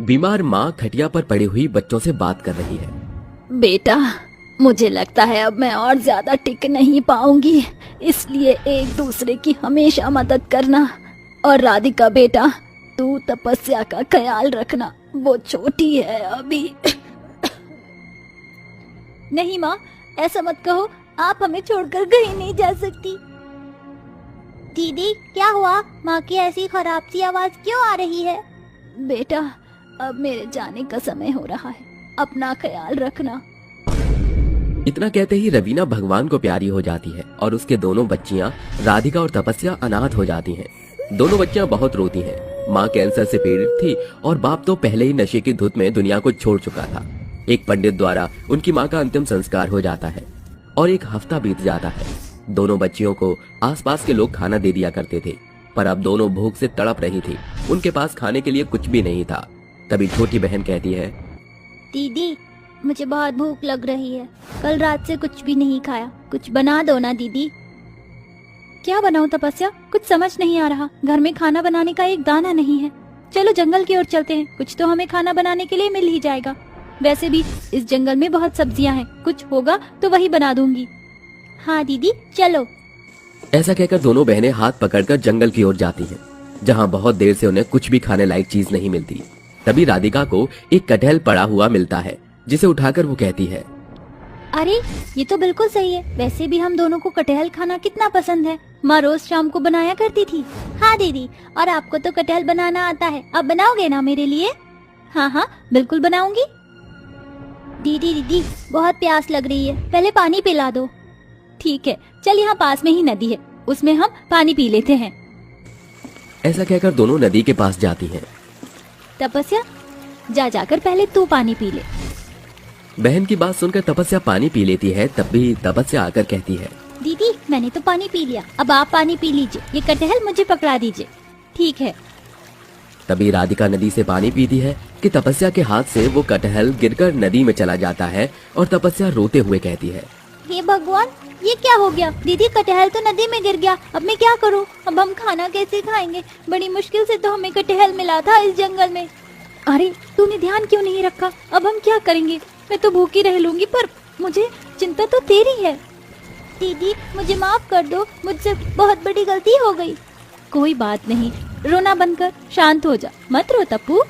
बीमार माँ खटिया पर पड़ी हुई बच्चों से बात कर रही है। बेटा, मुझे लगता है अब मैं और ज्यादा टिक नहीं पाऊंगी, इसलिए एक दूसरे की हमेशा मदद करना। और राधिका बेटा, तू तपस्या का ख्याल रखना, वो छोटी है अभी। नहीं माँ, ऐसा मत कहो, आप हमें छोड़कर कहीं नहीं जा सकती। दीदी क्या हुआ? माँ की ऐसी खराब सी आवाज क्यों आ रही है? बेटा, अब मेरे जाने का समय हो रहा है, अपना ख्याल रखना। इतना कहते ही रवीना भगवान को प्यारी हो जाती है और उसके दोनों बच्चियां राधिका और तपस्या अनाथ हो जाती हैं। दोनों बच्चियां बहुत रोती हैं। माँ कैंसर से पीड़ित थी और बाप तो पहले ही नशे की धुत में दुनिया को छोड़ चुका था। एक पंडित द्वारा उनकी माँ का अंतिम संस्कार हो जाता है और एक हफ्ता बीत जाता है। दोनों बच्चियों को आसपास के लोग खाना दे दिया करते थे, पर अब दोनों भूख से तड़प रही थी। उनके पास खाने के लिए कुछ भी नहीं था। तभी छोटी बहन कहती है, दीदी मुझे बहुत भूख लग रही है, कल रात से कुछ भी नहीं खाया, कुछ बना दो ना दीदी। क्या बनाऊं तपस्या, कुछ समझ नहीं आ रहा। घर में खाना बनाने का एक दाना नहीं है। चलो जंगल की ओर चलते हैं, कुछ तो हमें खाना बनाने के लिए मिल ही जाएगा। वैसे भी इस जंगल में बहुत सब्जियां हैं, कुछ होगा तो वही बना दूंगी। हाँ दीदी चलो। ऐसा कहकर दोनों बहनें हाथ पकड़कर जंगल की ओर जाती हैं, जहाँ बहुत देर से उन्हें कुछ भी खाने लायक चीज नहीं मिलती। तभी राधिका को एक कटहल पड़ा हुआ मिलता है, जिसे उठाकर वो कहती है, अरे ये तो बिल्कुल सही है, वैसे भी हम दोनों को कटहल खाना कितना पसंद है। माँ रोज शाम को बनाया करती थी। हाँ दीदी, और आपको तो कटहल बनाना आता है, अब बनाओगे ना मेरे लिए? हाँ हाँ बिल्कुल बनाऊंगी। दीदी दीदी बहुत प्यास लग रही है, पहले पानी पिला दो। ठीक है, चल यहाँ पास में ही नदी है, उसमें हम पानी पी लेते हैं। ऐसा कहकर दोनों नदी के पास जाती हैं। तपस्या जाकर पहले तू पानी पी ले। बहन की बात सुनकर तपस्या पानी पी लेती है। तब भी तपस्या आकर कहती है, दीदी मैंने तो पानी पी लिया, अब आप पानी पी लीजिए, ये कटहल मुझे पकड़ा दीजिए। ठीक है। तभी राधिका नदी से पानी पीती है कि तपस्या के हाथ से वो कटहल गिरकर नदी में चला जाता है और तपस्या रोते हुए कहती है, हे भगवान, ये क्या हो गया? दीदी कटहल तो नदी में गिर गया, अब मैं क्या करूं? अब हम खाना कैसे खाएंगे? बड़ी मुश्किल से तो हमें कटहल मिला था इस जंगल में। अरे तूने ध्यान क्यों नहीं रखा? अब हम क्या करेंगे? मैं तो भूखी रह लूंगी, पर मुझे चिंता तो तेरी है। दीदी मुझे माफ कर दो, मुझसे बहुत बड़ी गलती हो गई। कोई बात नहीं, रोना बंद कर, शांत हो जा, मत रो तप्पू।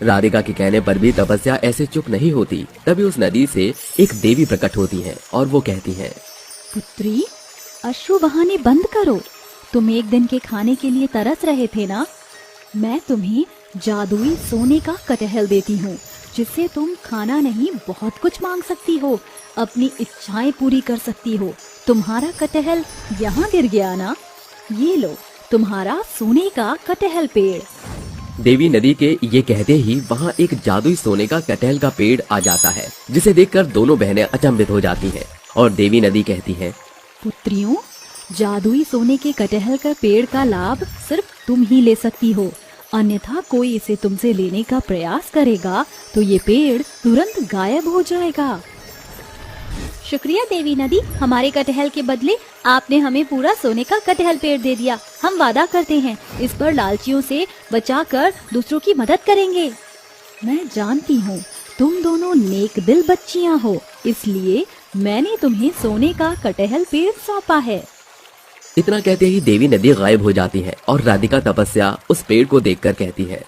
राधिका के कहने पर भी तपस्या ऐसे चुप नहीं होती। तभी उस नदी से एक देवी प्रकट होती है और वो कहती है, पुत्री, अश्रु बहाने बंद करो। तुम एक दिन के खाने के लिए तरस रहे थे ना? मैं तुम्हें जादुई सोने का कटहल देती हूँ, जिससे तुम खाना नहीं बहुत कुछ मांग सकती हो, अपनी इच्छाएं पूरी कर सकती हो। तुम्हारा कटहल यहाँ गिर गया ना, ये लो तुम्हारा सोने का कटहल पेड़। देवी नदी के ये कहते ही वहाँ एक जादुई सोने का कटहल का पेड़ आ जाता है, जिसे देखकर दोनों बहनें अचंभित हो जाती हैं। और देवी नदी कहती है, पुत्रियों, जादुई सोने के कटहल का पेड़ का लाभ सिर्फ तुम ही ले सकती हो, अन्यथा कोई इसे तुमसे लेने का प्रयास करेगा तो ये पेड़ तुरंत गायब हो जाएगा। शुक्रिया देवी नदी, हमारे कटहल के बदले आपने हमें पूरा सोने का कटहल पेड़ दे दिया। हम वादा करते हैं इस पर लालचियों से बचाकर दूसरों की मदद करेंगे। मैं जानती हूँ तुम दोनों नेक दिल बच्चियाँ हो, इसलिए मैंने तुम्हें सोने का कटहल पेड़ सौंपा है। इतना कहते ही देवी नदी गायब हो जाती है और राधिका तपस्या उस पेड़ को देखकर कहती है,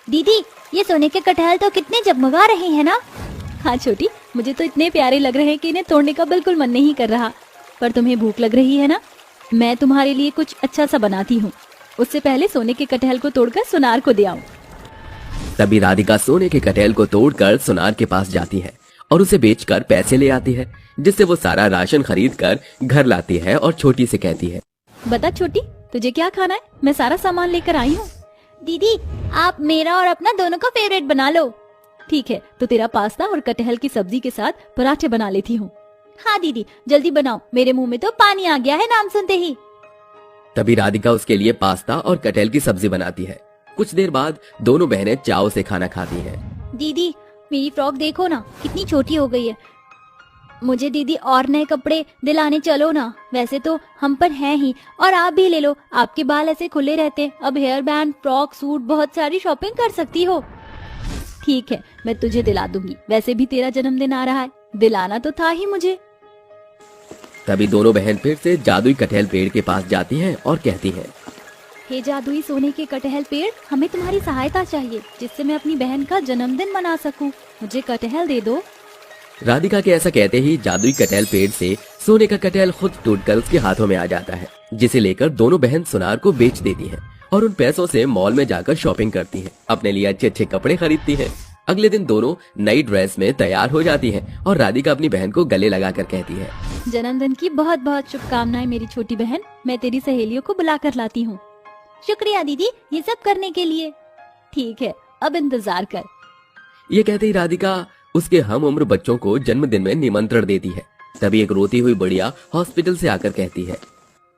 दीदी ये सोने के कटहल तो कितने जगमगा रहे हैं ना। हाँ छोटी, मुझे तो इतने प्यारे लग रहे हैं कि इन्हें तोड़ने का बिल्कुल मन नहीं कर रहा। पर तुम्हें भूख लग रही है ना, मैं तुम्हारे लिए कुछ अच्छा सा बनाती हूँ। उससे पहले सोने के कटहल को तोड़कर सुनार को दे आऊं। तभी राधिका सोने के कटहल को तोड़कर सुनार के पास जाती है और उसे बेचकर पैसे ले आती है, जिससे वो सारा राशन खरीद कर घर लाती है और छोटी से कहती है, बता छोटी, तुझे क्या खाना है? मैं सारा सामान लेकर आई हूँ। दीदी आप मेरा और अपना दोनों का फेवरेट बना लो। ठीक है, तो तेरा पास्ता और कटहल की सब्जी के साथ पराठे बना लेती हूँ। हाँ दीदी जल्दी बनाओ, मेरे मुंह में तो पानी आ गया है नाम सुनते ही। तभी राधिका उसके लिए पास्ता और कटहल की सब्जी बनाती है। कुछ देर बाद दोनों बहनें चाव से खाना खाती हैं। दीदी मेरी फ्रॉक देखो ना, कितनी छोटी हो गई है। मुझे दीदी और नए कपड़े दिलाने चलो ना। वैसे तो हम पर हैं ही, और आप भी ले लो, आपके बाल ऐसे खुले रहते। अब हेयर बैंड, फ्रॉक, सूट, बहुत सारी शॉपिंग कर सकती हो। ठीक है, मैं तुझे दिला दूंगी। वैसे भी तेरा जन्मदिन आ रहा है, दिलाना तो था ही मुझे। तभी दोनों बहन फिर से जादुई कटहल पेड़ के पास जाती हैं और कहती हैं, हे जादुई सोने के कटहल पेड़, हमें तुम्हारी सहायता चाहिए, जिससे मैं अपनी बहन का जन्मदिन मना सकूं। मुझे कटहल दे दो। राधिका के ऐसा कहते ही जादुई कटहल पेड़ से सोने का कटहल खुद टूटकर उसके हाथों में आ जाता है, जिसे लेकर दोनों बहन सुनार को बेच देती हैं और उन पैसों से मॉल में जाकर शॉपिंग करती हैं, अपने लिए अच्छे अच्छे कपड़े खरीदती हैं। अगले दिन दोनों नई ड्रेस में तैयार हो जाती हैं और राधिका अपनी बहन को गले लगाकर कहती है, जन्मदिन की बहुत बहुत शुभकामनाएं मेरी छोटी बहन। मैं तेरी सहेलियों को बुलाकर लाती हूँ। शुक्रिया दीदी, ये सब करने के लिए। ठीक है, अब इंतजार कर। ये कहते ही राधिका उसके हम उम्र बच्चों को जन्मदिन में निमंत्रण देती है। तभी एक रोती हुई बुढ़िया हॉस्पिटल से आकर कहती है,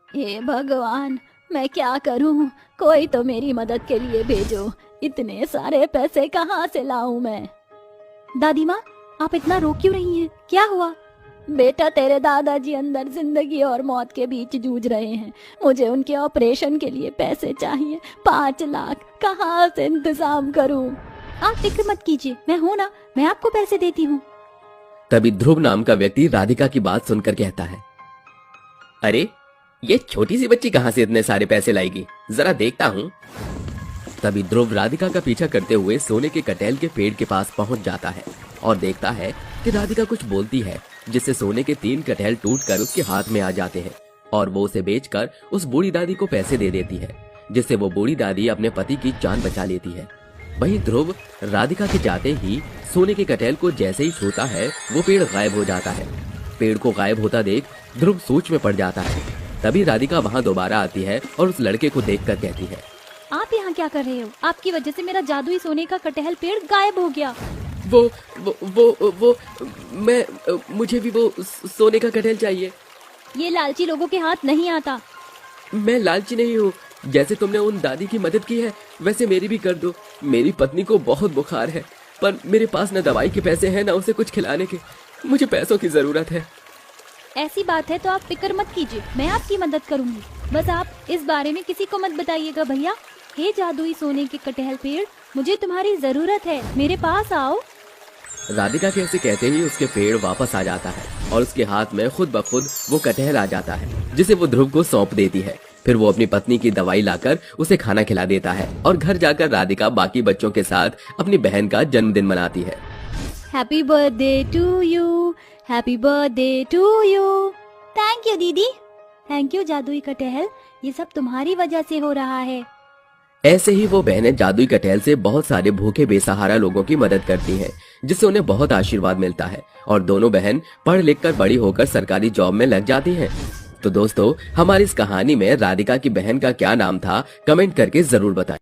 हे भगवान, मैं क्या करूं? कोई तो मेरी मदद के लिए भेजो। इतने सारे पैसे कहाँ से लाऊं मैं? दादी माँ, आप इतना रो क्यों रही हैं? क्या हुआ? बेटा, तेरे दादाजी अंदर जिंदगी और मौत के बीच जूझ रहे हैं। मुझे उनके ऑपरेशन के लिए पैसे चाहिए, 5 लाख। कहाँ से इंतजाम करूं? आप फिक्र मत कीजिए, मैं हूं ना, मैं आपको पैसे देती हूँ। तभी ध्रुव नाम का व्यक्ति राधिका की बात सुनकर कहता है, अरे ये छोटी सी बच्ची कहाँ से इतने सारे पैसे लाएगी, जरा देखता हूँ। तभी ध्रुव राधिका का पीछा करते हुए सोने के कटहल के पेड़ के पास पहुंच जाता है और देखता है कि राधिका कुछ बोलती है, जिससे सोने के 3 कटहल टूटकर उसके हाथ में आ जाते हैं और वो उसे बेचकर उस बूढ़ी दादी को पैसे दे देती है, जिससे वो बूढ़ी दादी अपने पति की जान बचा लेती है। वहीं ध्रुव राधिका के जाते ही सोने के कटहल को जैसे ही छूता है वो पेड़ गायब हो जाता है। पेड़ को गायब होता देख ध्रुव सोच में पड़ जाता है। तभी राधिका वहाँ दोबारा आती है और उस लड़के को देखकर कहती है, आप यहाँ क्या कर रहे हो? आपकी वजह से मेरा जादुई सोने का कटहल पेड़ गायब हो गया। वो मुझे भी वो सोने का कटहल चाहिए। ये लालची लोगों के हाथ नहीं आता। मैं लालची नहीं हूँ, जैसे तुमने उन दादी की मदद की है वैसे मेरी भी कर दो। मेरी पत्नी को बहुत बुखार है, पर मेरे पास न दवाई के पैसे हैं न उसे कुछ खिलाने के। मुझे पैसों की जरूरत है। ऐसी बात है तो आप फिक्र मत कीजिए, मैं आपकी मदद करूंगी। बस आप इस बारे में किसी को मत बताइएगा भैया। हे जादुई सोने के कटहल पेड़, मुझे तुम्हारी जरूरत है, मेरे पास आओ। राधिका के ऐसे कहते ही उसके पेड़ वापस आ जाता है और उसके हाथ में खुद ब खुद वो कटहल आ जाता है, जिसे वो ध्रुव को सौंप देती है। फिर वो अपनी पत्नी की दवाई लाकर उसे खाना खिला देता है और घर जाकर राधिका बाकी बच्चों के साथ अपनी बहन का जन्मदिन मनाती है। Happy birthday to you, happy birthday to you. Thank you दीदी। थैंक यू जादुई कटहल, ये सब तुम्हारी वजह से हो रहा है। ऐसे ही वो बहनें जादुई कटहल से बहुत सारे भूखे बेसहारा लोगों की मदद करती हैं, जिससे उन्हें बहुत आशीर्वाद मिलता है और दोनों बहन पढ़ लिख कर बड़ी होकर सरकारी जॉब में लग जाती हैं। तो दोस्तों, हमारी इस कहानी में राधिका की बहन का क्या नाम था, कमेंट करके जरूर बताएं।